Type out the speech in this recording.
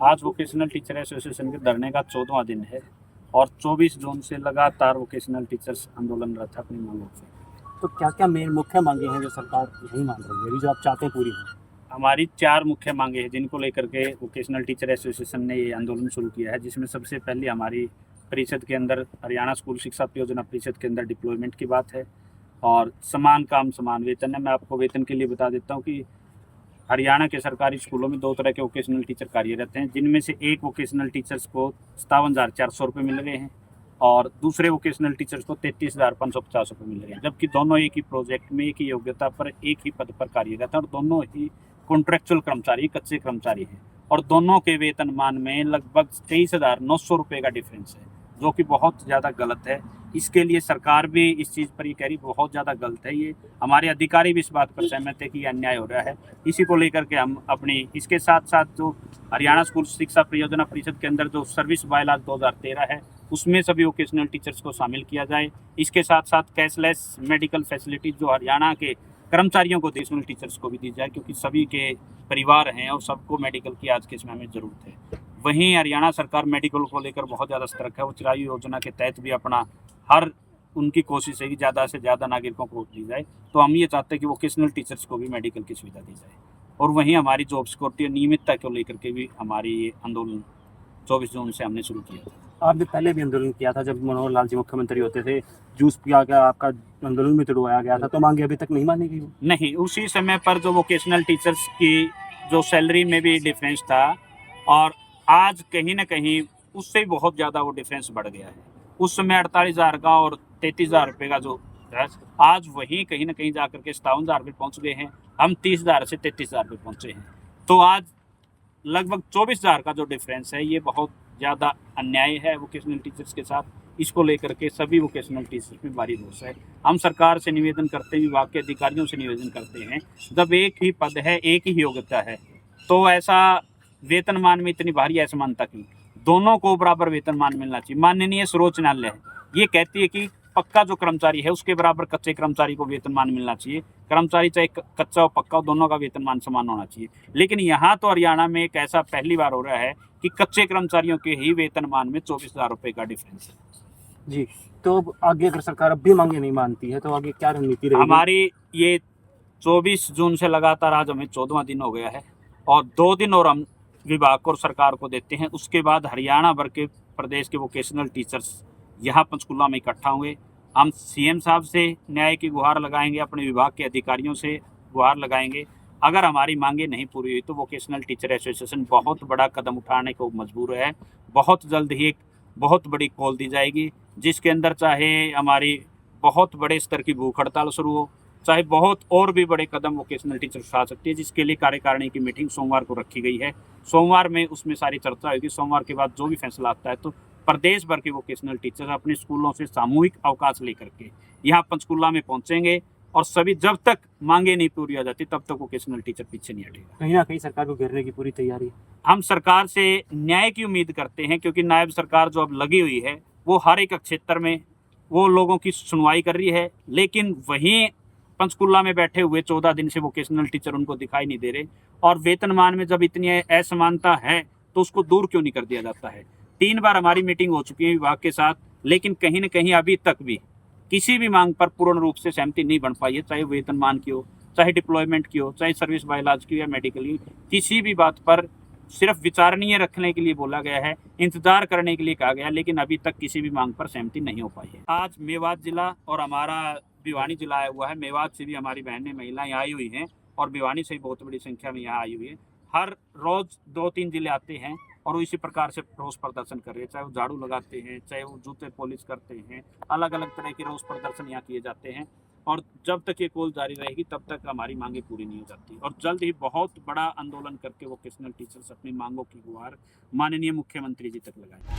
आज vocational teacher association के धरने का 14वां दिन है और 24 जून से लगातार वोकेशनल टीचर्स आंदोलनरत है अपनी मांगों से। तो क्या क्या मेन मुख्य मांगे हैं जो सरकार नहीं मान रही है, अभी जो आप चाहते हैं पूरी हो? हमारी 4 मुख्य मांगे हैं जिनको लेकर के वोकेशनल टीचर एसोसिएशन ने ये आंदोलन शुरू किया है, जिसमें सबसे पहली हमारी परिषद के अंदर हरियाणा स्कूल शिक्षा परियोजना परिषद के अंदर डिप्लॉयमेंट की बात है और समान काम समान वेतन है। मैं आपको वेतन के लिए बता देता हूँ कि हरियाणा के सरकारी स्कूलों में 2 तरह के वोकेशनल टीचर कार्यरत हैं, जिनमें से एक वोकेशनल टीचर्स को 57,400 रुपये मिल रहे हैं और दूसरे वोकेशनल टीचर्स को 33,550 रुपये मिल रहे हैं, जबकि दोनों एक ही प्रोजेक्ट में एक ही योग्यता पर एक ही पद पर कार्यरत हैं और दोनों ही कॉन्ट्रेक्चुअल कर्मचारी कच्चे कर्मचारी हैं और दोनों के वेतनमान में लगभग 23,900 रुपये का डिफरेंस है, जो कि बहुत ज़्यादा गलत है। इसके लिए सरकार भी इस चीज़ पर ये कह रही बहुत ज़्यादा गलत है। ये हमारे अधिकारी भी इस बात पर सहमत है कि अन्याय हो रहा है। इसी को लेकर के हम अपनी इसके साथ साथ जो हरियाणा स्कूल शिक्षा परियोजना परिषद के अंदर जो सर्विस बायलॉज 2013 है, उसमें सभी वोकेशनल टीचर्स को शामिल किया जाए। इसके साथ साथ कैशलेस मेडिकल फैसिलिटीज जो हरियाणा के कर्मचारियों को वोकेशनल टीचर्स को भी दी जाए, क्योंकि सभी के परिवार हैं और सबको मेडिकल की आज के समय में ज़रूरत है। वहीं हरियाणा सरकार मेडिकल को लेकर बहुत ज़्यादा सतर्क है। वो चिरायु योजना के तहत भी अपना हर उनकी कोशिश है कि ज़्यादा से ज़्यादा नागरिकों को दी जाए। तो हम ये चाहते हैं कि वोकेशनल टीचर्स को भी मेडिकल की सुविधा दी जाए। और वहीं हमारी जॉब सिक्योरिटी और नियमितता को लेकर के भी हमारी ये आंदोलन 24 जून से हमने शुरू किया था। आपने पहले भी आंदोलन किया था जब मनोहर लाल जी मुख्यमंत्री होते थे, जूस पिया के आपका आंदोलन भी तुड़वाया गया था, तो मांगे अभी तक नहीं मानी गई? नहीं, उसी समय पर जो वोकेशनल टीचर्स की जो सैलरी में भी डिफरेंस था और आज कहीं ना कहीं उससे बहुत ज़्यादा वो डिफरेंस बढ़ गया है। उस समय 48,000 का और 33,000 रुपये का जो आज वही कहीं ना कहीं जाकर के 57,000 रुपये पहुँच गए हैं। हम 30,000 से 33,000 रुपये पहुँचे हैं। तो आज लगभग 24,000 का जो डिफरेंस है, ये बहुत ज़्यादा अन्याय है वोकेशनल टीचर्स के साथ। इसको लेकर के सभी वोकेशनल टीचर्स में भारी रोष है। हम सरकार से निवेदन करते हैं, विभाग के अधिकारियों से निवेदन करते हैं, जब एक ही पद है, एक ही योग्यता है, तो ऐसा वेतनमान में इतनी भारी असमानता क्यों? दोनों को बराबर वेतनमान मिलना चाहिए। माननीय सर्वोच्च न्यायालय ये कहती है कि पक्का जो कर्मचारी है उसके बराबर कच्चे कर्मचारी को वेतनमान मिलना चाहिए। कर्मचारी चाहे कच्चा हो पक्का हो, दोनों का वेतनमान समान होना चाहिए। लेकिन यहाँ तो हरियाणा में एक ऐसा पहली बार हो रहा है कि कच्चे कर्मचारियों के ही वेतनमान में 24,000 रुपये का डिफरेंस है। जी, तो अब आगे अगर सरकार अब भी मांगे नहीं मानती है तो आगे क्या रणनीति रहेगी? हमारी ये 24 जून से लगातार आज हमें 14वां दिन हो गया है और 2 दिन और हम विभाग को और सरकार को देते हैं। उसके बाद हरियाणा भर के प्रदेश के वोकेशनल टीचर्स यहाँ पंचकुला में इकट्ठा होंगे। हम सीएम साहब से न्याय की गुहार लगाएंगे, अपने विभाग के अधिकारियों से गुहार लगाएंगे। अगर हमारी मांगे नहीं पूरी हुई तो वोकेशनल टीचर एसोसिएशन बहुत बड़ा कदम उठाने को मजबूर है। बहुत जल्द ही एक बहुत बड़ी कॉल दी जाएगी, जिसके अंदर चाहे हमारी बहुत बड़े स्तर की भूख हड़ताल शुरू हो, चाहे बहुत और भी बड़े कदम वोकेशनल टीचर उठा सकती है, जिसके लिए कार्यकारिणी की मीटिंग सोमवार को रखी गई है। सोमवार में उसमें सारी चर्चा होगी। सोमवार के बाद जो भी फैसला आता है तो प्रदेश भर के वोकेशनल टीचर्स अपने स्कूलों से सामूहिक अवकाश लेकर के यहाँ पंचकुला में पहुँचेंगे और सभी जब तक मांगे नहीं पूरी हो जाती तब तक वोकेशनल टीचर पीछे नहीं हटेगा। कहीं ना कहीं सरकार को घेरने की पूरी तैयारी है। हम सरकार से न्याय की उम्मीद करते हैं, क्योंकि नायब सरकार जो अब लगी हुई है वो हर एक क्षेत्र में वो लोगों की सुनवाई कर रही है, लेकिन वहीं पंचकुला में बैठे हुए 14 दिन से वोकेशनल टीचर उनको दिखाई नहीं दे रहे। और वेतनमान में जब इतनी असमानता है तो उसको दूर क्यों नहीं कर दिया जाता है? 3 बार हमारी मीटिंग हो चुकी है विभाग के साथ, लेकिन कहीं न कहीं अभी तक भी किसी भी मांग पर पूर्ण रूप से सहमति नहीं बन पाई है, चाहे वेतनमान की हो, चाहे डिप्लॉयमेंट की हो, चाहे सर्विस बायलॉज की या मेडिकल की। किसी भी बात पर सिर्फ विचारणीय रखने के लिए बोला गया है, इंतजार करने के लिए कहा गया है, लेकिन अभी तक किसी भी मांग पर सहमति नहीं हो पाई है। आज मेवात जिला और हमारा भिवानी जिला आया हुआ है। मेवात से भी हमारी बहनें महिलाएं आई हुई हैं और भिवानी से भी बहुत बड़ी संख्या में यहाँ आई हुई है। हर रोज 2-3 जिले आते हैं और वो इसी प्रकार से रोष प्रदर्शन कर रहे हैं, चाहे वो झाड़ू लगाते हैं, चाहे वो जूते पॉलिश करते हैं, अलग अलग तरह के रोष प्रदर्शन यहाँ किए जाते हैं। और जब तक ये कॉल जारी रहेगी तब तक हमारी मांगे पूरी नहीं हो जाती और जल्द ही बहुत बड़ा आंदोलन करके वोकेशनल टीचर्स अपनी मांगों की गुहार माननीय मुख्यमंत्री जी तक लगाएंगे।